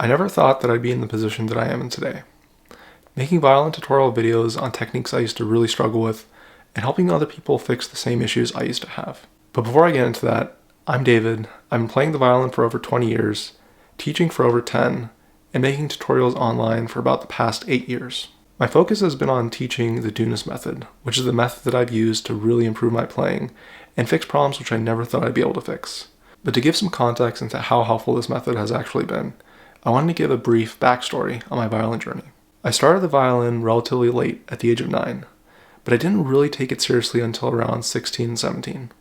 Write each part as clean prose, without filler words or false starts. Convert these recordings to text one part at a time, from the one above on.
I never thought that I'd be in the position that I am in today, making violin tutorial videos on techniques I used to really struggle with and helping other people fix the same issues I used to have. But before I get into that, I'm David. I've been playing the violin for over 20 years, teaching for over 10, and making tutorials online for about the past 8 years. My focus has been on teaching the Dounis Method, which is the method that I've used to really improve my playing and fix problems which I never thought I'd be able to fix. But to give some context into how helpful this method has actually been, I wanted to give a brief backstory on my violin journey. I started the violin relatively late at the age of 9, but I didn't really take it seriously until around 16 and 17.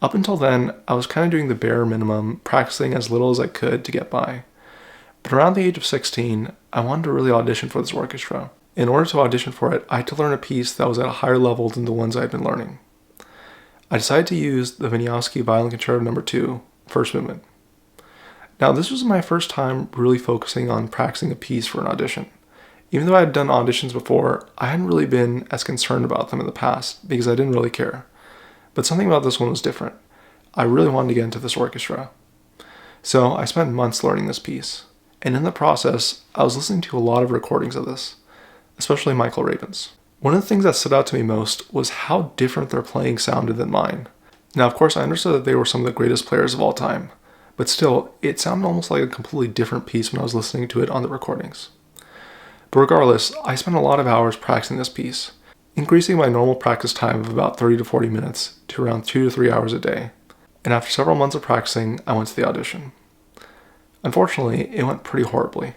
Up until then, I was kind of doing the bare minimum, practicing as little as I could to get by. But around the age of 16, I wanted to really audition for this orchestra. In order to audition for it, I had to learn a piece that was at a higher level than the ones I had been learning. I decided to use the Violin Concerto No. 2, first movement. Now, this was my first time really focusing on practicing a piece for an audition. Even though I had done auditions before, I hadn't really been as concerned about them in the past because I didn't really care. But something about this one was different. I really wanted to get into this orchestra. So I spent months learning this piece. And in the process, I was listening to a lot of recordings of this, especially Michael Rabin's. One of the things that stood out to me most was how different their playing sounded than mine. Now, of course, I understood that they were some of the greatest players of all time. But still, it sounded almost like a completely different piece when I was listening to it on the recordings. But regardless, I spent a lot of hours practicing this piece, increasing my normal practice time of about 30 to 40 minutes to around 2 to 3 hours a day. And after several months of practicing, I went to the audition. Unfortunately, it went pretty horribly.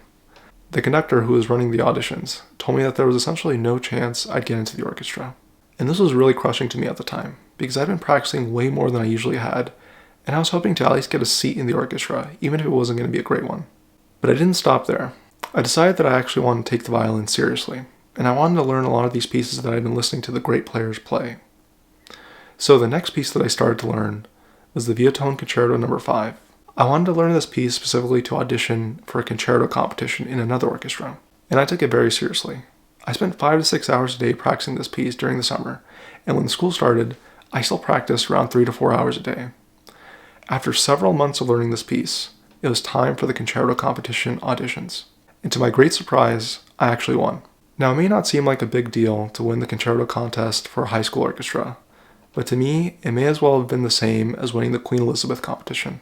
The conductor who was running the auditions told me that there was essentially no chance I'd get into the orchestra. And this was really crushing to me at the time, because I'd been practicing way more than I usually had, and I was hoping to at least get a seat in the orchestra, even if it wasn't going to be a great one. But I didn't stop there. I decided that I actually wanted to take the violin seriously, and I wanted to learn a lot of these pieces that I'd been listening to the great players play. So the next piece that I started to learn was the Violin Concerto No. 5. I wanted to learn this piece specifically to audition for a concerto competition in another orchestra, and I took it very seriously. I spent 5 to 6 hours a day practicing this piece during the summer, and when school started, I still practiced around 3 to 4 hours a day. After several months of learning this piece, it was time for the concerto competition auditions. And to my great surprise, I actually won. Now, it may not seem like a big deal to win the concerto contest for a high school orchestra, but to me, it may as well have been the same as winning the Queen Elizabeth competition.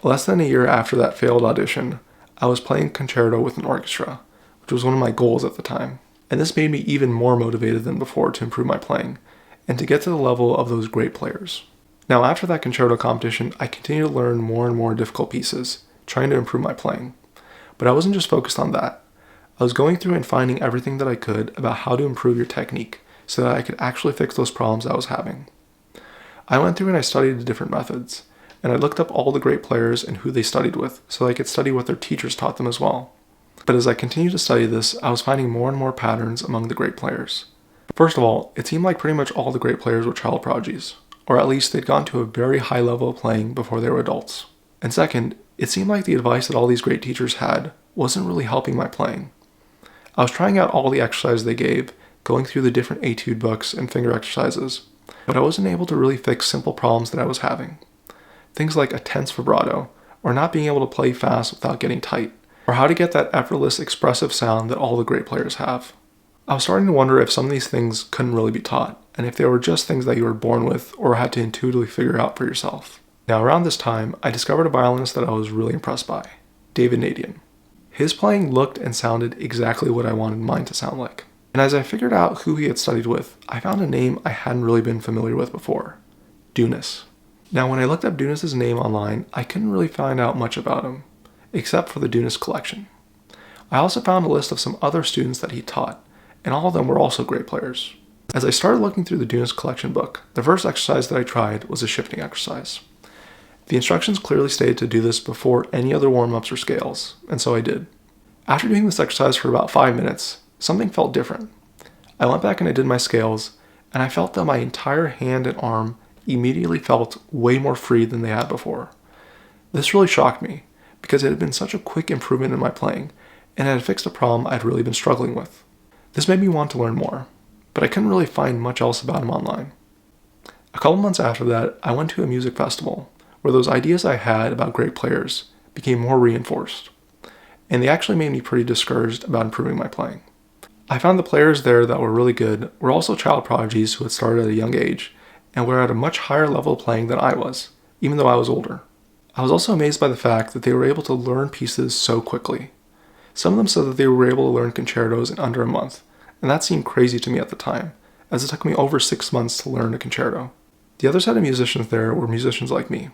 Less than a year after that failed audition, I was playing concerto with an orchestra, which was one of my goals at the time. And this made me even more motivated than before to improve my playing, and to get to the level of those great players. Now, after that concerto competition, I continued to learn more and more difficult pieces, trying to improve my playing. But I wasn't just focused on that. I was going through and finding everything that I could about how to improve your technique so that I could actually fix those problems I was having. I went through and I studied the different methods, and I looked up all the great players and who they studied with so I could study what their teachers taught them as well. But as I continued to study this, I was finding more and more patterns among the great players. First of all, it seemed like pretty much all the great players were child prodigies, or at least they'd gone to a very high level of playing before they were adults. And second, it seemed like the advice that all these great teachers had wasn't really helping my playing. I was trying out all the exercises they gave, going through the different etude books and finger exercises, but I wasn't able to really fix simple problems that I was having. Things like a tense vibrato, or not being able to play fast without getting tight, or how to get that effortless, expressive sound that all the great players have. I was starting to wonder if some of these things couldn't really be taught, and if they were just things that you were born with or had to intuitively figure out for yourself. Now, around this time, I discovered a violinist that I was really impressed by, David Nadian. His playing looked and sounded exactly what I wanted mine to sound like. And as I figured out who he had studied with, I found a name I hadn't really been familiar with before, Dounis. Now, when I looked up Dounis' name online, I couldn't really find out much about him, except for the Dounis collection. I also found a list of some other students that he taught, and all of them were also great players. As I started looking through the Dounis collection book, the first exercise that I tried was a shifting exercise. The instructions clearly stated to do this before any other warm-ups or scales, and so I did. After doing this exercise for about 5 minutes, something felt different. I went back and I did my scales, and I felt that my entire hand and arm immediately felt way more free than they had before. This really shocked me, because it had been such a quick improvement in my playing, and it had fixed a problem I'd really been struggling with. This made me want to learn more, but I couldn't really find much else about him online. A couple months after that, I went to a music festival, where those ideas I had about great players became more reinforced. and they actually made me pretty discouraged about improving my playing. I found the players there that were really good were also child prodigies who had started at a young age and were at a much higher level of playing than I was, even though I was older. I was also amazed by the fact that they were able to learn pieces so quickly. Some of them said that they were able to learn concertos in under a month, and that seemed crazy to me at the time, as it took me over 6 months to learn a concerto. The other set of musicians there were musicians like me,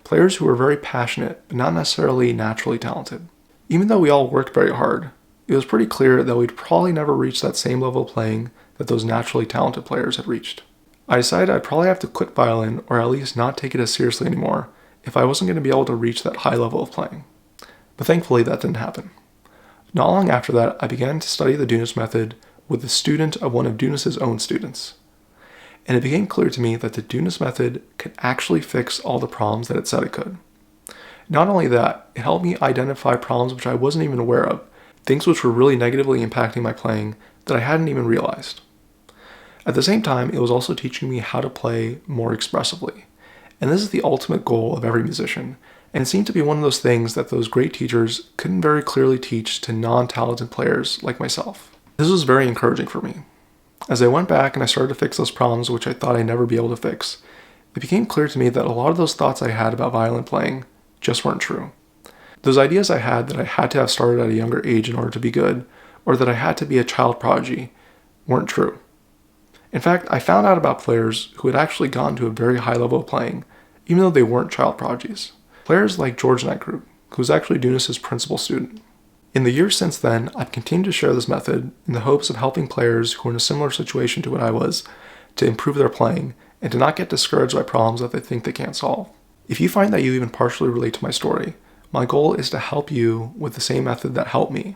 players who were very passionate but not necessarily naturally talented. Even though we all worked very hard, it was pretty clear that we'd probably never reach that same level of playing that those naturally talented players had reached. I decided I'd probably have to quit violin, or at least not take it as seriously anymore, if I wasn't going to be able to reach that high level of playing. But thankfully that didn't happen. Not long after that, I began to study the Dounis Method with a student of one of Dounis's own students. And it became clear to me that the Dounis Method could actually fix all the problems that it said it could. Not only that, it helped me identify problems which I wasn't even aware of, things which were really negatively impacting my playing that I hadn't even realized. At the same time, it was also teaching me how to play more expressively. And this is the ultimate goal of every musician, and it seemed to be one of those things that those great teachers couldn't very clearly teach to non-talented players like myself. This was very encouraging for me. As I went back and I started to fix those problems which I thought I'd never be able to fix, it became clear to me that a lot of those thoughts I had about violin playing just weren't true. Those ideas I had that I had to have started at a younger age in order to be good, or that I had to be a child prodigy, weren't true. In fact, I found out about players who had actually gotten to a very high level of playing, even though they weren't child prodigies. Players like George Nightgroup, who was actually Dounis's principal student. In the years since then, I've continued to share this method in the hopes of helping players who are in a similar situation to what I was to improve their playing and to not get discouraged by problems that they think they can't solve. If you find that you even partially relate to my story, my goal is to help you with the same method that helped me.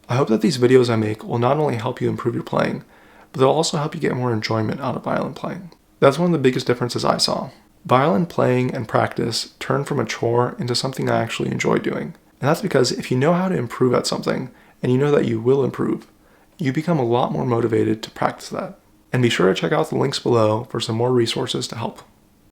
I hope that these videos I make will not only help you improve your playing, but they'll also help you get more enjoyment out of violin playing. That's one of the biggest differences I saw. Violin playing and practice turned from a chore into something I actually enjoy doing. And that's because if you know how to improve at something, and you know that you will improve, you become a lot more motivated to practice that. And be sure to check out the links below for some more resources to help.